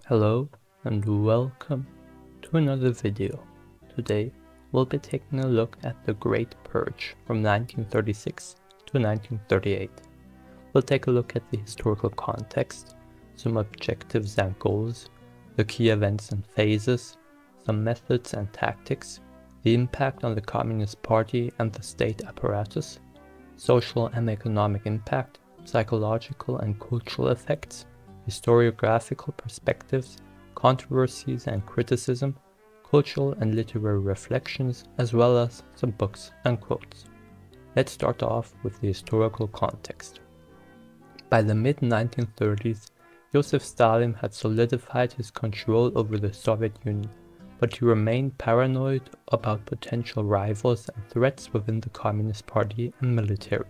Hello and welcome to another video. Today we'll be taking a look at the Great Purge from 1936 to 1938. We'll take a look at the historical context, some objectives and goals, the key events and phases, some methods and tactics, the impact on the Communist Party and the state apparatus, social and economic impact, psychological and cultural effects, historiographical perspectives, controversies and criticism, cultural and literary reflections, as well as some books and quotes. Let's start off with the historical context. By the mid-1930s, Joseph Stalin had solidified his control over the Soviet Union, but he remained paranoid about potential rivals and threats within the Communist Party and military.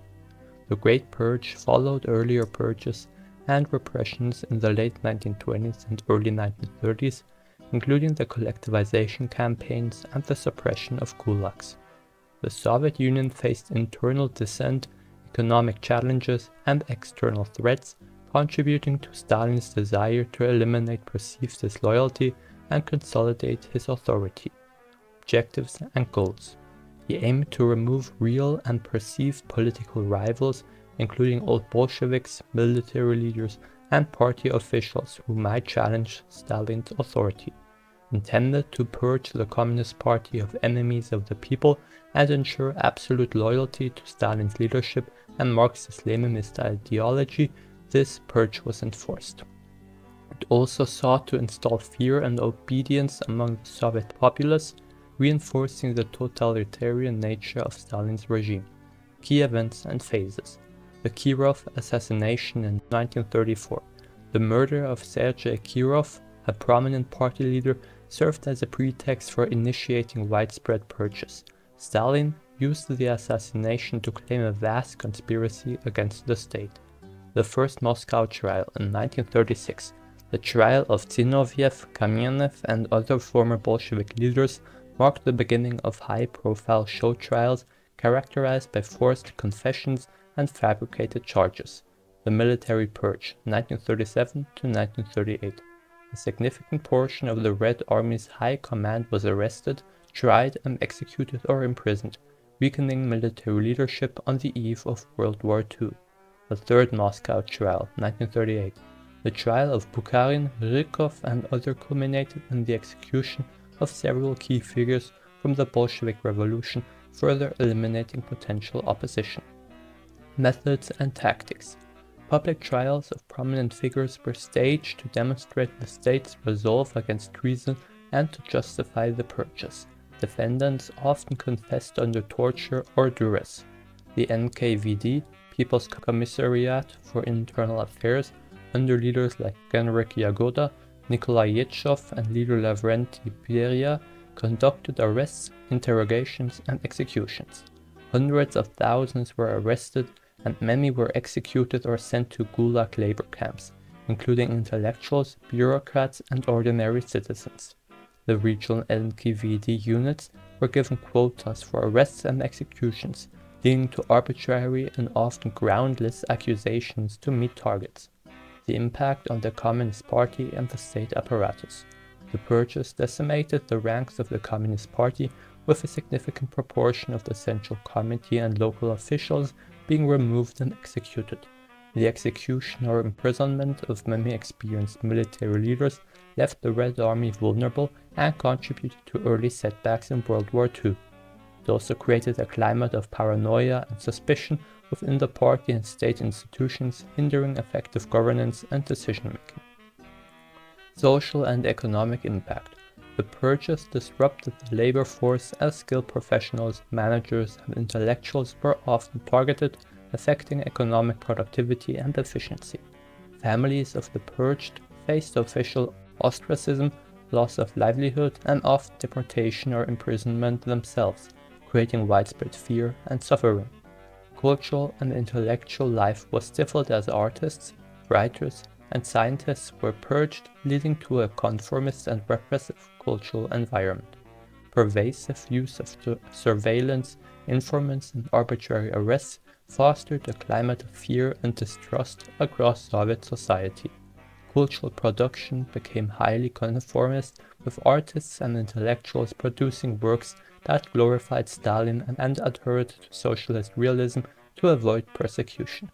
The Great Purge followed earlier purges and repressions in the late 1920s and early 1930s, including the collectivization campaigns and the suppression of gulags. The Soviet Union faced internal dissent, economic challenges, and external threats, contributing to Stalin's desire to eliminate perceived disloyalty and consolidate his authority. Objectives and goals. He aimed to remove real and perceived political rivals, including old Bolsheviks, military leaders, and party officials who might challenge Stalin's authority. Intended to purge the Communist Party of enemies of the people and ensure absolute loyalty to Stalin's leadership and Marxist-Leninist ideology, this purge was enforced. It also sought to install fear and obedience among the Soviet populace, reinforcing the totalitarian nature of Stalin's regime. Key events and phases. The Kirov assassination in 1934. The murder of Sergei Kirov, a prominent party leader, served as a pretext for initiating widespread purges. Stalin used the assassination to claim a vast conspiracy against the state. The first Moscow trial in 1936. The trial of Zinoviev, Kamenev, and other former Bolshevik leaders marked the beginning of high-profile show trials characterized by forced confessions and fabricated charges. The military purge, 1937 to 1938. A significant portion of the Red Army's high command was arrested, tried, and executed or imprisoned, weakening military leadership on the eve of World War II. The third Moscow trial, 1938. The trial of Bukharin, Rykov, and others culminated in the execution of several key figures from the Bolshevik Revolution, further eliminating potential opposition. Methods and tactics. Public trials of prominent figures were staged to demonstrate the state's resolve against treason and to justify the purges. Defendants often confessed under torture or duress. The NKVD, People's Commissariat for Internal Affairs, under leaders like Genrikh Yagoda, Nikolai Yechov, and leader Lavrenti Beria, conducted arrests, interrogations, and executions. Hundreds of thousands were arrested, and many were executed or sent to Gulag labor camps, including intellectuals, bureaucrats, and ordinary citizens. The regional NKVD units were given quotas for arrests and executions, leading to arbitrary and often groundless accusations to meet targets. The impact on the Communist Party and the state apparatus. The purges decimated the ranks of the Communist Party, with a significant proportion of the Central Committee and local officials being removed and executed. The execution or imprisonment of many experienced military leaders left the Red Army vulnerable and contributed to early setbacks in World War II. It also created a climate of paranoia and suspicion within the party and state institutions, hindering effective governance and decision-making. Social and economic impact. The purges disrupted the labor force as skilled professionals, managers, and intellectuals were often targeted, affecting economic productivity and efficiency. Families of the purged faced official ostracism, loss of livelihood, and often deportation or imprisonment themselves, creating widespread fear and suffering. Cultural and intellectual life was stifled as artists, writers, and scientists were purged, leading to a conformist and repressive cultural environment. Pervasive use of surveillance, informants, and arbitrary arrests fostered a climate of fear and distrust across Soviet society. cultural production became highly conformist, with artists and intellectuals producing works that glorified Stalin and adhered to socialist realism to avoid persecution.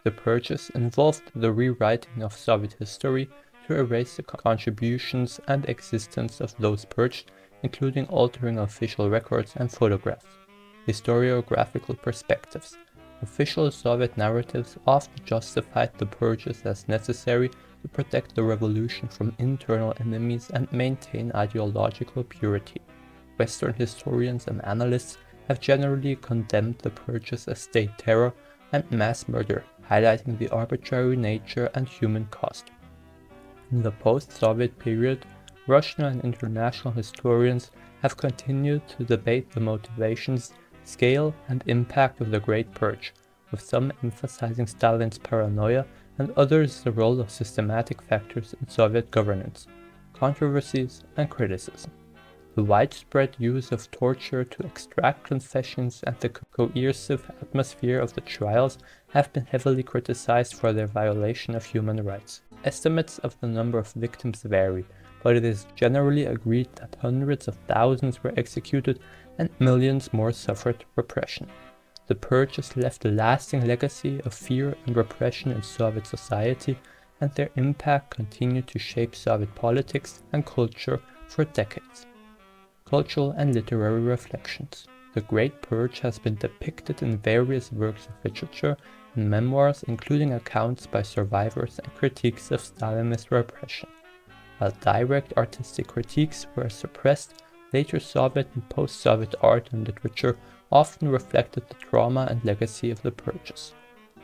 The purges involved the rewriting of Soviet history to erase the contributions and existence of those purged, including altering official records and photographs. Historiographical perspectives. Official Soviet narratives often justified the purges as necessary to protect the revolution from internal enemies and maintain ideological purity. Western historians and analysts have generally condemned the purges as state terror and mass murder, highlighting the arbitrary nature and human cost. In the post-Soviet period, Russian and international historians have continued to debate the motivations, scale, and impact of the Great Purge, with some emphasizing Stalin's paranoia and others the role of systematic factors in Soviet governance. Controversies and criticism. The widespread use of torture to extract confessions and the coercive atmosphere of the trials have been heavily criticized for their violation of human rights. Estimates of the number of victims vary, but it is generally agreed that hundreds of thousands were executed and millions more suffered repression. The purges left a lasting legacy of fear and repression in Soviet society, and their impact continued to shape Soviet politics and culture for decades. Cultural and literary reflections. The Great Purge has been depicted in various works of literature and memoirs, including accounts by survivors and critiques of Stalinist repression. While direct artistic critiques were suppressed, later Soviet and post-Soviet art and literature often reflected the trauma and legacy of the purges.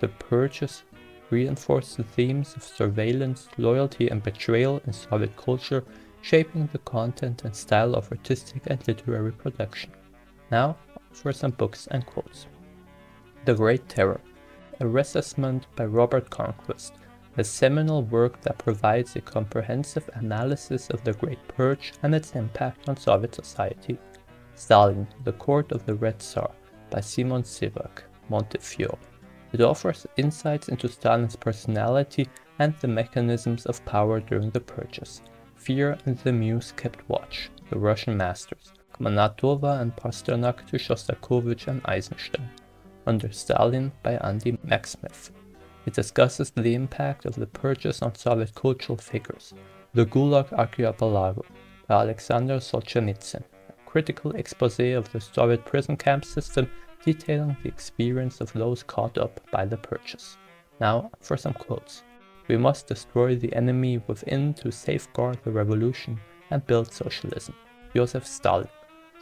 The purges reinforced the themes of surveillance, loyalty, and betrayal in Soviet culture, shaping the content and style of artistic and literary production. Now, for some books and quotes. The Great Terror, a reassessment by Robert Conquest, a seminal work that provides a comprehensive analysis of the Great Purge and its impact on Soviet society. Stalin, The Court of the Red Tsar, by Simon Sebag, Montefiore. It offers insights into Stalin's personality and the mechanisms of power during the purges. Fear and the Muse Kept Watch, The Russian Masters, Kmanatova and Pasternak to Shostakovich and Eisenstein. Under Stalin, by Andy Macksmith. It discusses the impact of the purges on Soviet cultural figures. The Gulag Archipelago, by Alexander Solzhenitsyn, a critical exposé of the Soviet prison camp system detailing the experience of those caught up by the purges. Now for some quotes. We must destroy the enemy within to safeguard the revolution and build socialism. Joseph Stalin.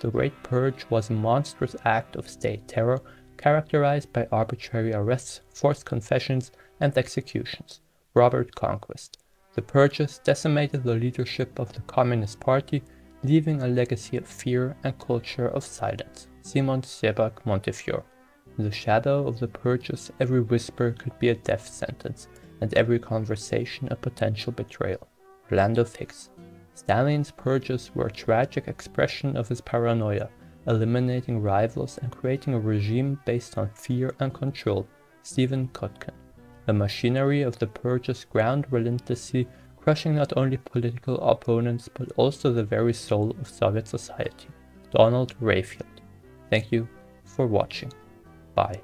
The Great Purge was a monstrous act of state terror characterized by arbitrary arrests, forced confessions, and executions. Robert Conquest. The purges decimated the leadership of the Communist Party, leaving a legacy of fear and culture of silence. Simon Sebag, Montefiore. In the shadow of the purges, every whisper could be a death sentence, and every conversation a potential betrayal. Orlando Fix. Stalin's purges were a tragic expression of his paranoia, eliminating rivals and creating a regime based on fear and control. Stephen Kotkin. The machinery of the purges ground relentlessly, crushing not only political opponents but also the very soul of Soviet society. Donald Rayfield. Thank you for watching. Bye.